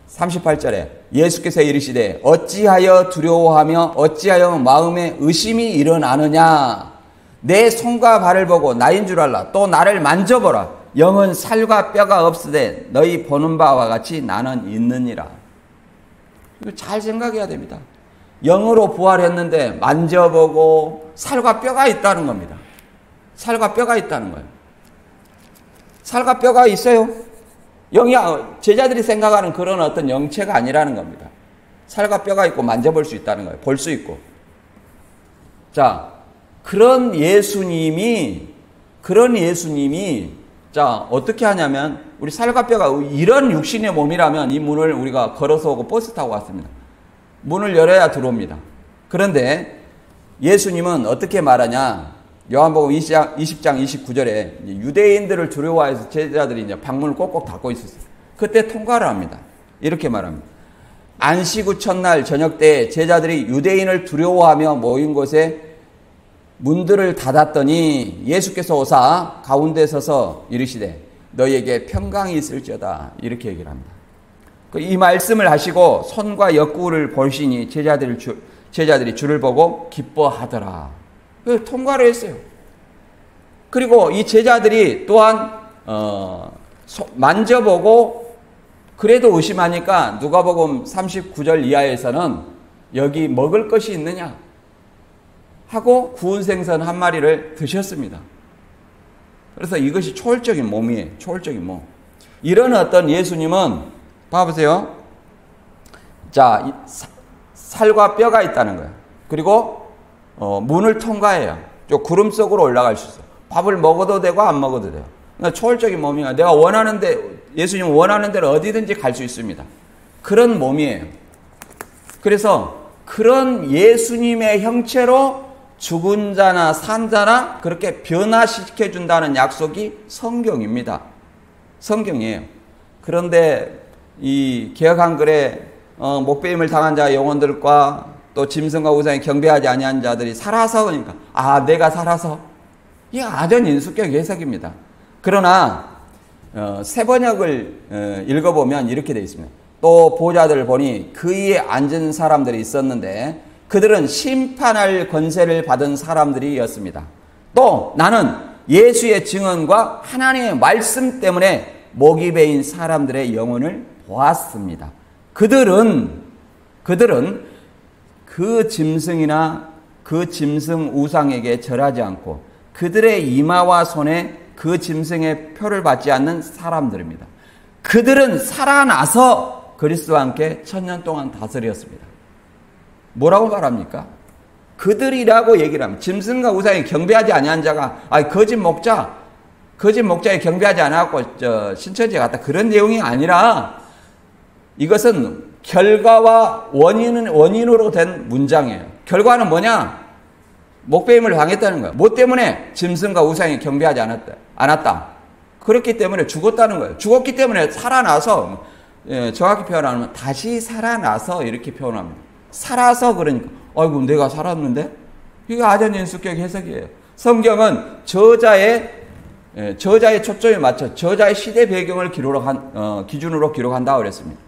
38절에 예수께서 이르시되 어찌하여 두려워하며 어찌하여 마음에 의심이 일어나느냐. 내 손과 발을 보고 나인 줄 알라. 또 나를 만져보라. 영은 살과 뼈가 없으되 너희 보는 바와 같이 나는 있느니라. 이거 잘 생각해야 됩니다. 영으로 부활했는데 만져보고 살과 뼈가 있다는 겁니다. 살과 뼈가 있다는 거예요. 살과 뼈가 있어요. 영이 제자들이 생각하는 그런 어떤 영체가 아니라는 겁니다. 살과 뼈가 있고 만져볼 수 있다는 거예요. 볼 수 있고. 자, 그런 예수님이 자, 어떻게 하냐면 우리 살과 뼈가 이런 육신의 몸이라면 이 문을 우리가 걸어서 오고 버스 타고 왔습니다. 문을 열어야 들어옵니다. 그런데 예수님은 어떻게 말하냐? 요한복음 20장 29절에 유대인들을 두려워해서 제자들이 이제 방문을 꼭꼭 닫고 있었어요. 그때 통과를 합니다. 이렇게 말합니다. 안식 후 첫날 저녁 때 제자들이 유대인을 두려워하며 모인 곳에 문들을 닫았더니 예수께서 오사 가운데 서서 이르시되 너희에게 평강이 있을지어다. 이렇게 얘기를 합니다. 이 말씀을 하시고 손과 옆구를 보시니 제자들이 주를 보고 기뻐하더라. 통과를 했어요. 그리고 이 제자들이 또한 만져보고 그래도 의심하니까 누가복음 39절 이하에서는 여기 먹을 것이 있느냐 하고 구운 생선 한 마리를 드셨습니다. 그래서 이것이 초월적인 몸이에요. 초월적인 몸. 이런 어떤 예수님은 봐보세요. 자, 살과 뼈가 있다는 거예요. 그리고 문을 통과해요. 저 구름 속으로 올라갈 수 있어요. 밥을 먹어도 되고 안 먹어도 돼요. 그러니까 초월적인 몸이에요. 내가 원하는데 예수님 원하는 대로 어디든지 갈 수 있습니다. 그런 몸이에요. 그래서 그런 예수님의 형체로 죽은 자나 산 자나 그렇게 변화시켜 준다는 약속이 성경입니다. 성경이에요. 그런데 이 개역 한글에 목배임을 당한 자 영혼들과 또 짐승과 우상에 경배하지 아니한 자들이 살아서 그러니까 내가 살아서 이게 아전 인수격 해석입니다. 그러나 새 번역을 읽어보면 이렇게 되어 있습니다. 또 보좌들을 보니 그 위에 앉은 사람들이 있었는데 그들은 심판할 권세를 받은 사람들이었습니다. 또 나는 예수의 증언과 하나님의 말씀 때문에 목이 베인 사람들의 영혼을 보았습니다. 그들은 그 짐승이나 그 짐승 우상에게 절하지 않고 그들의 이마와 손에 그 짐승의 표를 받지 않는 사람들입니다. 그들은 살아나서 그리스도와 함께 1000년 동안 다스렸습니다. 뭐라고 말합니까? 그들이라고 얘기를 합니다. 짐승과 우상에 경배하지 아니한 자가 거짓 목자에 경배하지 않았고 신천지에 갔다 그런 내용이 아니라 이것은 결과와 원인으로 된 문장이에요. 결과는 뭐냐? 목배임을 당했다는 거예요. 뭐 때문에? 짐승과 우상에 경배하지 않았다. 그렇기 때문에 죽었다는 거예요. 죽었기 때문에 살아나서 정확히 표현하면 다시 살아나서 이렇게 표현합니다. 살아서 그러니까 아이고 내가 살았는데? 이게 아전인수격 해석이에요. 성경은 저자의 초점에 맞춰 저자의 시대 배경을 기준으로 기록한다고 그랬습니다.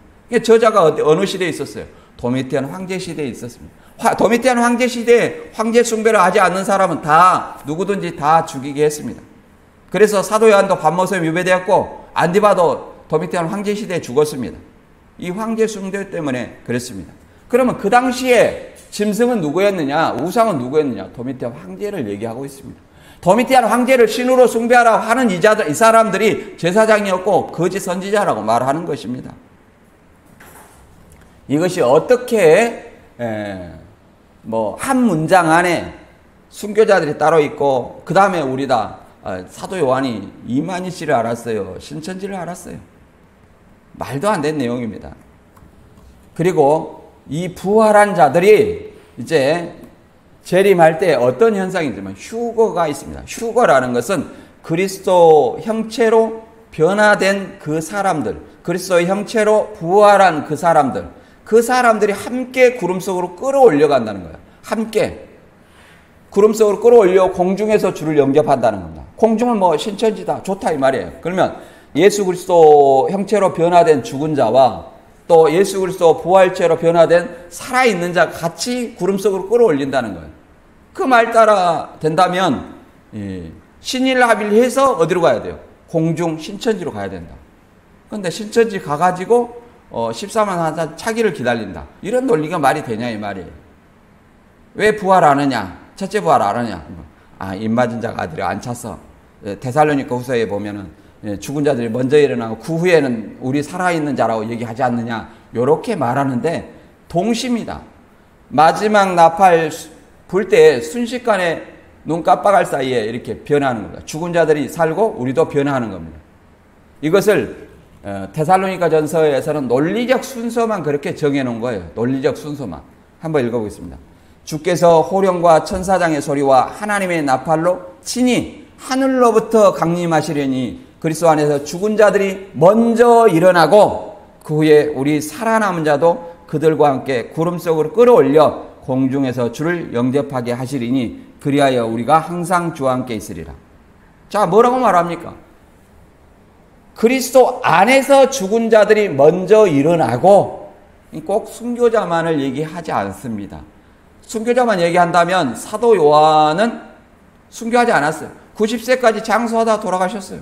저자가 어느 시대에 있었어요? 도미티안 황제 시대에 있었습니다. 도미티안 황제 시대에 황제 숭배를 하지 않는 사람은 다 누구든지 다 죽이게 했습니다. 그래서 사도 요한도 반모섬에 유배되었고 안디바도 도미티안 황제 시대에 죽었습니다. 이 황제 숭배 때문에 그랬습니다. 그러면 그 당시에 짐승은 누구였느냐? 우상은 누구였느냐? 도미티아 황제를 얘기하고 있습니다. 도미티아 황제를 신으로 숭배하라 하는 이 사람들이 제사장이었고 거짓 선지자라고 말하는 것입니다. 이것이 어떻게 한 문장 안에 순교자들이 따로 있고 그 다음에 우리 다 사도 요한이 이만희씨를 알았어요. 신천지를 알았어요. 말도 안 되는 내용입니다. 그리고 이 부활한 자들이 이제 재림할 때 어떤 현상이지만 휴거가 있습니다. 휴거라는 것은 그리스도 형체로 변화된 그 사람들, 그리스도의 형체로 부활한 그 사람들이 함께 구름 속으로 끌어올려 간다는 거예요. 함께 구름 속으로 끌어올려 공중에서 주를 영접한다는 겁니다. 공중은 뭐 신천지다, 좋다 이 말이에요. 그러면 예수 그리스도 형체로 변화된 죽은 자와 또 예수 그리스도 부활체로 변화된 살아있는 자 같이 구름 속으로 끌어올린다는 거예요. 그 말 따라 된다면 신일합일해서 어디로 가야 돼요? 공중 신천지로 가야 된다. 그런데 신천지 가가지고 14만 하자 차기를 기다린다. 이런 논리가 말이 되냐 이 말이에요. 왜 부활 안 하냐? 첫째 부활 안 하냐? 입 맞은 자가 아들이 안 찼어. 데살로니가 후서에 보면은 죽은 자들이 먼저 일어나고 그 후에는 우리 살아있는 자라고 얘기하지 않느냐. 요렇게 말하는데 동시입니다. 마지막 나팔 불 때 순식간에 눈 깜빡할 사이에 이렇게 변하는 겁니다. 죽은 자들이 살고 우리도 변화하는 겁니다. 이것을 데살로니가 전서에서는 논리적 순서만 그렇게 정해놓은 거예요. 논리적 순서만. 한번 읽어보겠습니다. 주께서 호령과 천사장의 소리와 하나님의 나팔로 친히 하늘로부터 강림하시려니 그리스도 안에서 죽은 자들이 먼저 일어나고 그 후에 우리 살아남은 자도 그들과 함께 구름 속으로 끌어올려 공중에서 주를 영접하게 하시리니 그리하여 우리가 항상 주와 함께 있으리라. 자, 뭐라고 말합니까? 그리스도 안에서 죽은 자들이 먼저 일어나고 꼭 순교자만을 얘기하지 않습니다. 순교자만 얘기한다면 사도 요한은 순교하지 않았어요. 90세까지 장수하다 돌아가셨어요.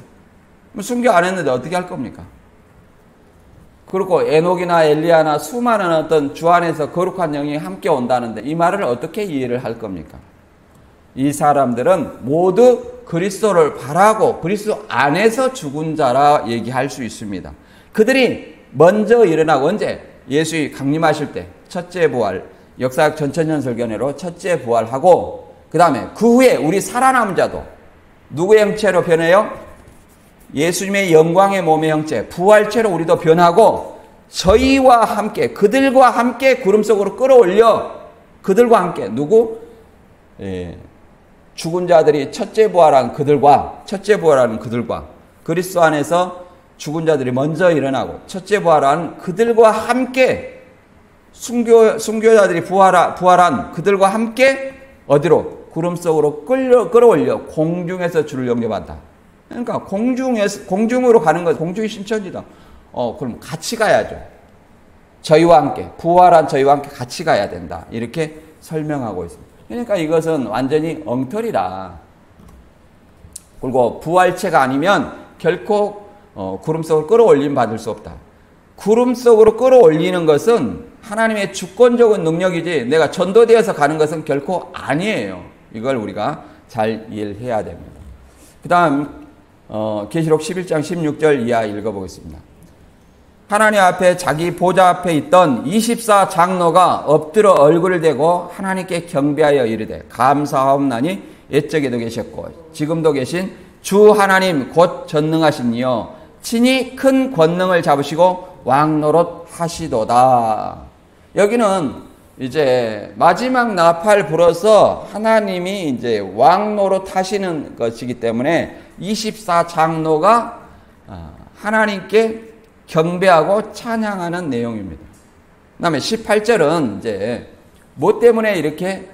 순교 안 했는데 어떻게 할 겁니까? 그리고 에녹이나 엘리야나 수많은 어떤 주 안에서 거룩한 영이 함께 온다는데 이 말을 어떻게 이해를 할 겁니까? 이 사람들은 모두 그리스도를 바라고 그리스도 안에서 죽은 자라 얘기할 수 있습니다. 그들이 먼저 일어나고 언제? 예수의 강림하실 때 첫째 부활, 역사학 전천년 설교내로 첫째 부활하고 그 다음에 그 후에 우리 살아남은 자도 누구의 형체로 변해요? 예수님의 영광의 몸의 형체, 부활체로 우리도 변하고 저희와 함께, 그들과 함께 구름 속으로 끌어올려 그들과 함께 누구? 죽은 자들이 첫째 부활한 그들과 그리스도 안에서 죽은 자들이 먼저 일어나고 첫째 부활한 그들과 함께 순교자들이 부활한 그들과 함께 어디로? 구름 속으로 끌어올려 공중에서 주를 영접한다. 그러니까 공중으로 가는 것, 공중이 신천지다. 그럼 같이 가야죠. 저희와 함께, 부활한 저희와 함께 같이 가야 된다. 이렇게 설명하고 있습니다. 그러니까 이것은 완전히 엉터리다. 그리고 부활체가 아니면 결코 구름 속으로 끌어올림 받을 수 없다. 구름 속으로 끌어올리는 것은 하나님의 주권적인 능력이지 내가 전도되어서 가는 것은 결코 아니에요. 이걸 우리가 잘 이해를 해야 됩니다. 그 다음 계시록 11장 16절 이하 읽어보겠습니다. 하나님 앞에 자기 보좌 앞에 있던 24장로가 엎드려 얼굴을 대고 하나님께 경배하여 이르되 감사하옵나니 옛적에도 계셨고 지금도 계신 주 하나님 곧 전능하신 이여 친히 큰 권능을 잡으시고 왕노릇 하시도다. 여기는 이제 마지막 나팔 불어서 하나님이 이제 왕노릇 하시는 것이기 때문에 24장로가 하나님께 경배하고 찬양하는 내용입니다. 그 다음에 18절은 이제 뭐 때문에 이렇게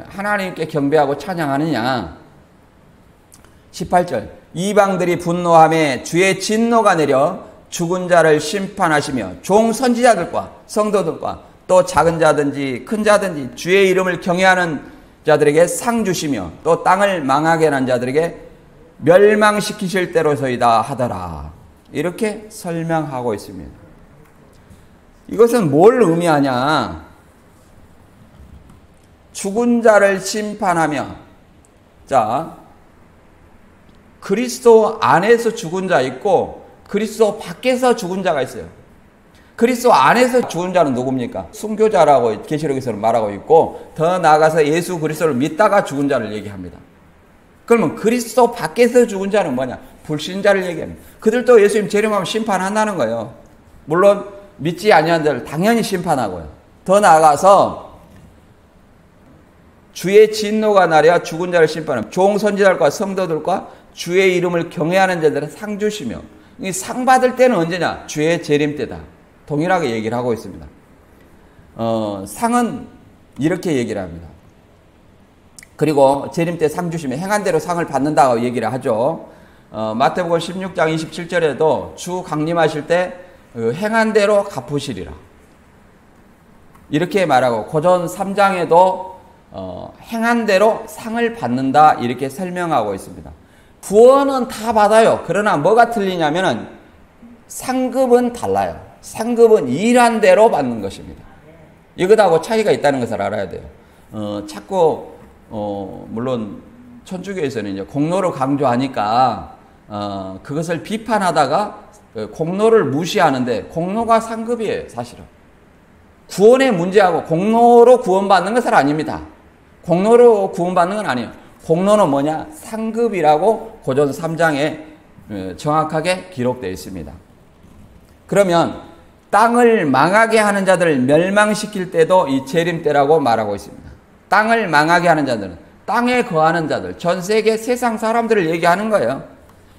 하나님께 경배하고 찬양하느냐. 18절 이방들이 분노하며 주의 진노가 내려 죽은 자를 심판하시며 종 선지자들과 성도들과 또 작은 자든지 큰 자든지 주의 이름을 경외하는 자들에게 상 주시며 또 땅을 망하게 한 자들에게 멸망시키실 때로서이다 하더라. 이렇게 설명하고 있습니다. 이것은 뭘 의미하냐? 죽은 자를 심판하며, 자, 그리스도 안에서 죽은 자 있고 그리스도 밖에서 죽은 자가 있어요. 그리스도 안에서 죽은 자는 누굽니까? 순교자라고 계시록에서는 말하고 있고, 더 나아가서 예수 그리스도를 믿다가 죽은 자를 얘기합니다. 그러면 그리스도 밖에서 죽은 자는 뭐냐? 불신자를 얘기합니다. 그들도 예수님 재림하면 심판한다는 거예요. 물론 믿지 아니하는 자를 당연히 심판하고요. 더 나아가서 주의 진노가 나려 죽은 자를 심판하며 종 선지자들과 성도들과 주의 이름을 경외하는 자들은 상 주시며, 이 상 받을 때는 언제냐? 주의 재림 때다. 동일하게 얘기를 하고 있습니다. 상은 이렇게 얘기를 합니다. 그리고 재림 때 상 주시면 행한 대로 상을 받는다고 얘기를 하죠. 마태복음 16장 27절에도 주 강림하실 때 행한 대로 갚으시리라. 이렇게 말하고, 고전 3장에도 행한 대로 상을 받는다 이렇게 설명하고 있습니다. 구원은 다 받아요. 그러나 뭐가 틀리냐면은 상급은 달라요. 상급은 일한 대로 받는 것입니다. 이것하고 차이가 있다는 것을 알아야 돼요. 자꾸 물론 천주교에서는 이제 공로를 강조하니까 그것을 비판하다가 공로를 무시하는데, 공로가 상급이에요. 사실은 구원의 문제하고 공로로 구원받는 것은 아닙니다. 공로로 구원받는 건 아니에요. 공로는 뭐냐? 상급이라고 고전 3장에 정확하게 기록되어 있습니다. 그러면 땅을 망하게 하는 자들을 멸망시킬 때도 이 재림 때라고 말하고 있습니다. 땅을 망하게 하는 자들은 땅에 거하는 자들, 전 세계 세상 사람들을 얘기하는 거예요.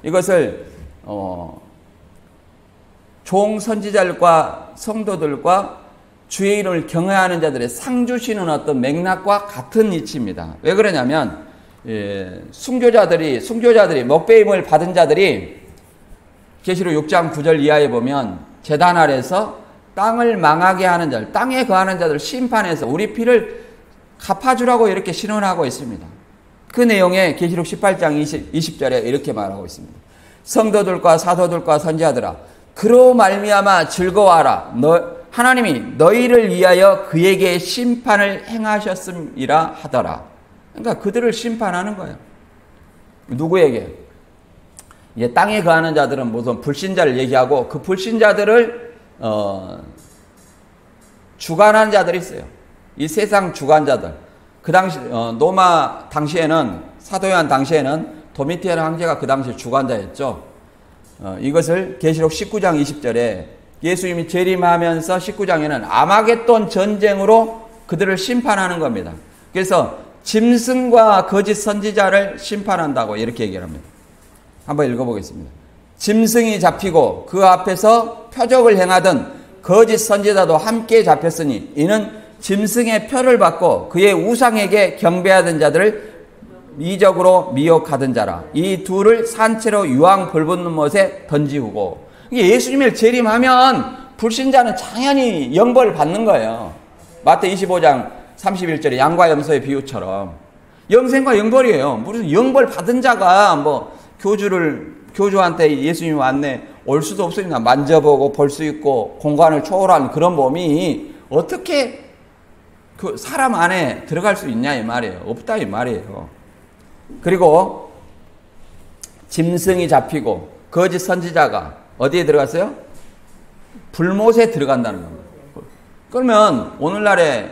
이것을 종 선지자들과 성도들과 주의 이름을 경외하는 자들의 상 주시는 어떤 맥락과 같은 이치입니다. 왜 그러냐면 순교자들이 목배임을 받은 자들이 계시록 6장 9절 이하에 보면 제단 아래서 땅을 망하게 하는 자들, 땅에 거하는 자들 심판해서 우리 피를 갚아주라고 이렇게 신원하고 있습니다. 그 내용에 계시록 18장 20절에 이렇게 말하고 있습니다. 성도들과 사도들과 선지자들아, 그로 말미암아 즐거워하라. 하나님이 너희를 위하여 그에게 심판을 행하셨음이라 하더라. 그러니까 그들을 심판하는 거예요. 누구에게? 이제 땅에 거하는 자들은 무슨 불신자를 얘기하고, 그 불신자들을 주관하는 자들이 있어요. 이 세상 주관자들. 그 당시 로마 당시에는, 사도 요한 당시에는 도미티안 황제가 그 당시 주관자였죠. 이것을 계시록 19장 20절에 예수님이 재림하면서 19장에는 아마겟돈 전쟁으로 그들을 심판하는 겁니다. 그래서 짐승과 거짓 선지자를 심판한다고 이렇게 얘기를 합니다. 한번 읽어보겠습니다. 짐승이 잡히고 그 앞에서 표적을 행하던 거짓 선지자도 함께 잡혔으니 이는 짐승의 표를 받고 그의 우상에게 경배하던 자들을 이적으로 미혹하던 자라. 이 둘을 산채로 유황 불붙는 못에 던지우고. 예수님을 재림하면 불신자는 당연히 영벌을 받는 거예요. 마태 25장 31절에 양과 염소의 비유처럼 영생과 영벌이에요. 무슨 영벌 받은 자가 뭐 교주한테 예수님이 왔네, 올 수도 없으니까 만져보고 볼 수 있고 공간을 초월하는 그런 몸이 어떻게 그 사람 안에 들어갈 수 있냐 이 말이에요. 없다 이 말이에요. 그리고 짐승이 잡히고 거짓 선지자가 어디에 들어갔어요? 불못에 들어간다는 겁니다. 그러면 오늘날에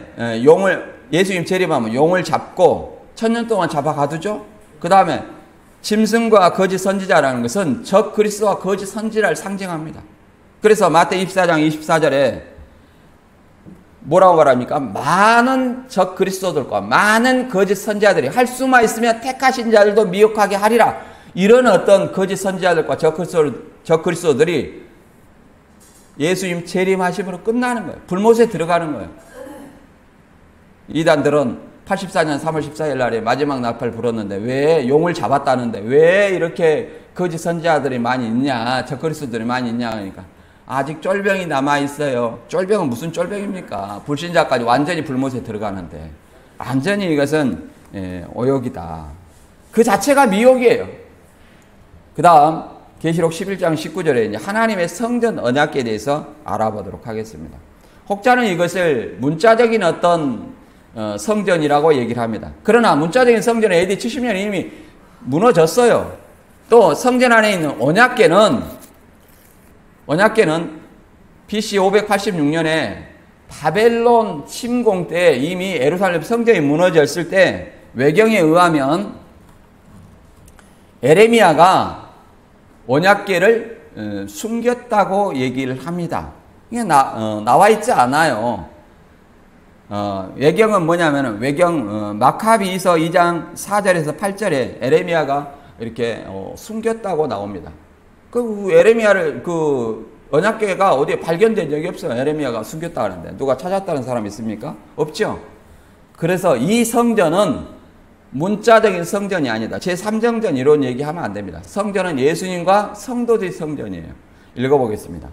예수님 재림하면 용을 잡고 1000년 동안 잡아 가두죠. 그 다음에 짐승과 거짓 선지자라는 것은 적 그리스도와 거짓 선지자를 상징합니다. 그래서 마태 24장 24절에 뭐라고 말합니까? 많은 적 그리스도들과 많은 거짓 선지자들이 할 수만 있으면 택하신 자들도 미혹하게 하리라. 이런 어떤 거짓 선지자들과 적 그리스도들이 예수님 재림하심으로 끝나는 거예요. 불못에 들어가는 거예요. 이단들은 84년 3월 14일 날에 마지막 나팔 불었는데 왜 용을 잡았다는데 왜 이렇게 거짓 선지자들이 많이 있냐, 적 그리스도들이 많이 있냐 그러니까 아직 쫄병이 남아있어요. 쫄병은 무슨 쫄병입니까? 불신자까지 완전히 불못에 들어가는데 완전히 이것은 오욕이다. 그 자체가 미혹이에요. 그 다음 계시록 11장 19절에 이제 하나님의 성전 언약궤에 대해서 알아보도록 하겠습니다. 혹자는 이것을 문자적인 어떤 성전이라고 얘기를 합니다. 그러나 문자적인 성전은 AD 70년에 이미 무너졌어요. 또 성전 안에 있는 언약궤는 BC 586년에 바벨론 침공 때 이미 예루살렘 성전이 무너졌을 때 외경에 의하면 에레미야가 언약궤를 숨겼다고 얘기를 합니다. 이게 나와 있지 않아요. 외경은 뭐냐면은 마카비서 2장 4절에서 8절에 에레미야가 이렇게 숨겼다고 나옵니다. 그 에레미야를 언약궤가 어디에 발견된 적이 없어요. 에레미야가 숨겼다 하는데 누가 찾았다는 사람 있습니까? 없죠. 그래서 이 성전은 문자적인 성전이 아니다. 제3성전 이런 얘기하면 안 됩니다. 성전은 예수님과 성도들의 성전이에요. 읽어보겠습니다.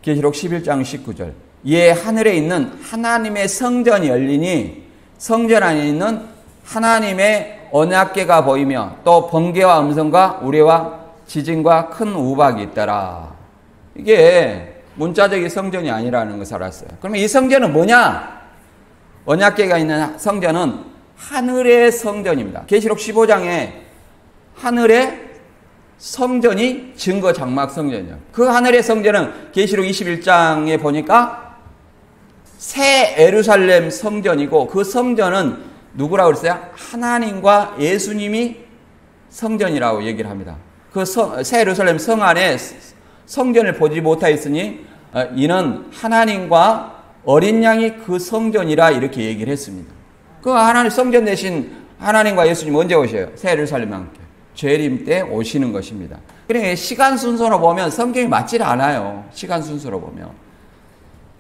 계시록 11장 19절. 이에 하늘에 있는 하나님의 성전이 열리니 성전 안에 있는 하나님의 언약궤가 보이며 또 번개와 음성과 우레와 지진과 큰 우박이 있더라. 이게 문자적인 성전이 아니라는 것을 알았어요. 그러면 이 성전은 뭐냐? 언약궤가 있는 성전은 하늘의 성전입니다. 계시록 15장에 하늘의 성전이 증거 장막 성전이에요. 그 하늘의 성전은 계시록 21장에 보니까 새 예루살렘 성전이고 그 성전은 누구라고 그랬어요? 하나님과 예수님이 성전이라고 얘기를 합니다. 그 새 예루살렘 성 안에 성전을 보지 못하였으니 이는 하나님과 어린 양이 그 성전이라 이렇게 얘기를 했습니다. 그 하나님 성전 대신 하나님과 예수님 언제 오셔요? 새 예루살렘 함께 재림 때 오시는 것입니다. 그러니까 시간 순서로 보면 성경이 맞질 않아요. 시간 순서로 보면.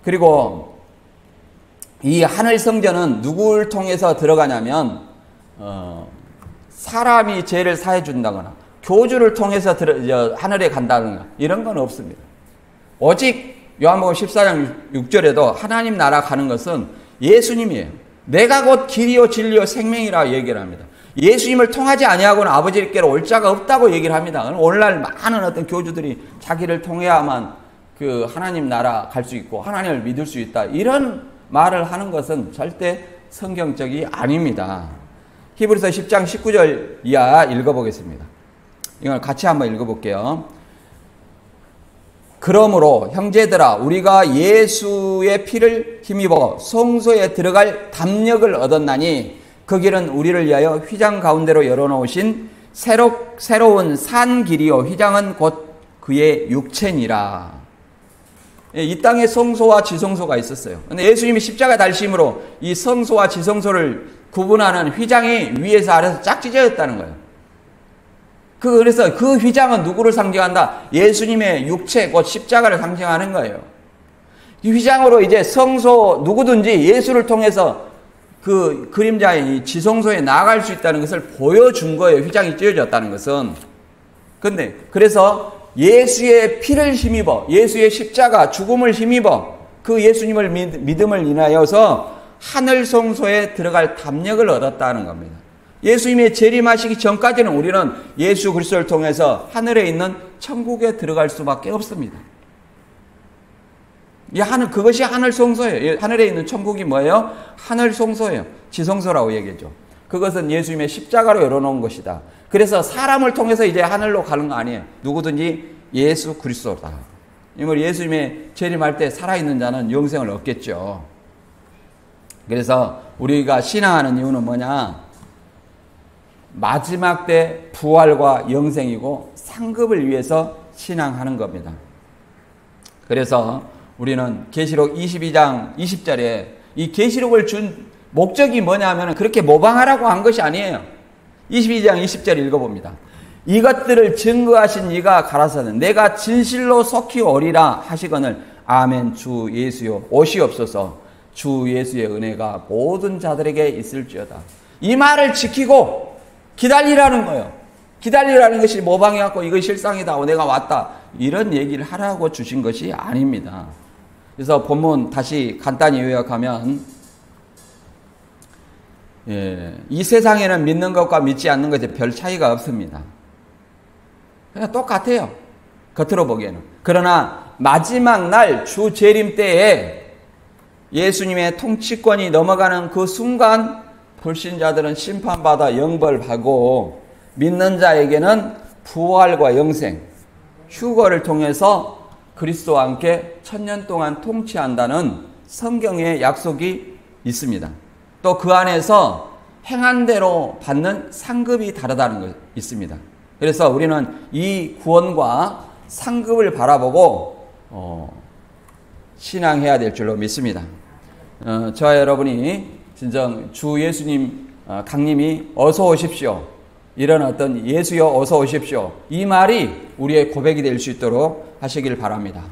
그리고 이 하늘 성전은 누구를 통해서 들어가냐면 사람이 죄를 사해 준다거나 교주를 통해서 하늘에 간다거나 이런 건 없습니다. 오직 요한복음 14장 6절에도 하나님 나라 가는 것은 예수님이에요. 내가 곧 길이요 진리요 생명이라 얘기를 합니다. 예수님을 통하지 아니하고는 아버지께로 올 자가 없다고 얘기를 합니다. 오늘날 많은 어떤 교주들이 자기를 통해야만 그 하나님 나라 갈 수 있고 하나님을 믿을 수 있다 이런 말을 하는 것은 절대 성경적이 아닙니다. 히브리서 10장 19절 이하 읽어보겠습니다. 이걸 같이 한번 읽어볼게요. 그러므로 형제들아 우리가 예수의 피를 힘입어 성소에 들어갈 담력을 얻었나니 그 길은 우리를 위하여 휘장 가운데로 열어놓으신 새로운 산 길이요 휘장은 곧 그의 육체니라. 이 땅에 성소와 지성소가 있었어요. 근데 예수님이 십자가 달심으로 이 성소와 지성소를 구분하는 휘장이 위에서 아래서 쫙 찢어졌다는 거예요. 그래서 그 휘장은 누구를 상징한다? 예수님의 육체, 곧 십자가를 상징하는 거예요. 이 휘장으로 이제 성소 누구든지 예수를 통해서 그 그림자의 이 지성소에 나아갈 수 있다는 것을 보여준 거예요. 휘장이 찢어졌다는 것은. 근데 그래서 예수의 피를 힘입어, 예수의 십자가 죽음을 힘입어 그 예수님을 믿음을 인하여서 하늘 성소에 들어갈 담력을 얻었다는 겁니다. 예수님의 재림하시기 전까지는 우리는 예수 그리스도를 통해서 하늘에 있는 천국에 들어갈 수밖에 없습니다. 그것이 하늘 성소예요. 하늘에 있는 천국이 뭐예요? 하늘 성소예요. 지성소라고 얘기했죠. 그것은 예수님의 십자가로 열어놓은 것이다. 그래서 사람을 통해서 이제 하늘로 가는 거 아니에요. 누구든지 예수 그리스도다. 이걸 예수님의 재림할 때 살아있는 자는 영생을 얻겠죠. 그래서 우리가 신앙하는 이유는 뭐냐? 마지막 때 부활과 영생이고 상급을 위해서 신앙하는 겁니다. 그래서 우리는 계시록 22장 20절에 이 계시록을 준 목적이 뭐냐면 그렇게 모방하라고 한 것이 아니에요. 22장 20절 읽어봅니다. 이것들을 증거하신 이가 가라사는 내가 진실로 속히 오리라 하시거늘 아멘 주 예수여 오시옵소서 주 예수의 은혜가 모든 자들에게 있을지어다. 이 말을 지키고 기다리라는 거예요. 기다리라는 것이 모방해갖고 이거 실상이다. 내가 왔다. 이런 얘기를 하라고 주신 것이 아닙니다. 그래서 본문 다시 간단히 요약하면 이 세상에는 믿는 것과 믿지 않는 것에 별 차이가 없습니다. 그냥 똑같아요. 겉으로 보기에는. 그러나 마지막 날 주 재림 때에 예수님의 통치권이 넘어가는 그 순간 불신자들은 심판받아 영벌하고 믿는 자에게는 부활과 영생, 휴거를 통해서 그리스도와 함께 천년 동안 통치한다는 성경의 약속이 있습니다. 또 그 안에서 행한 대로 받는 상급이 다르다는 것이 있습니다. 그래서 우리는 이 구원과 상급을 바라보고 신앙해야 될 줄로 믿습니다. 저와 여러분이 진정 주 예수님 강림이 어서 오십시오, 이런 어떤 예수여 어서 오십시오, 이 말이 우리의 고백이 될 수 있도록 하시길 바랍니다.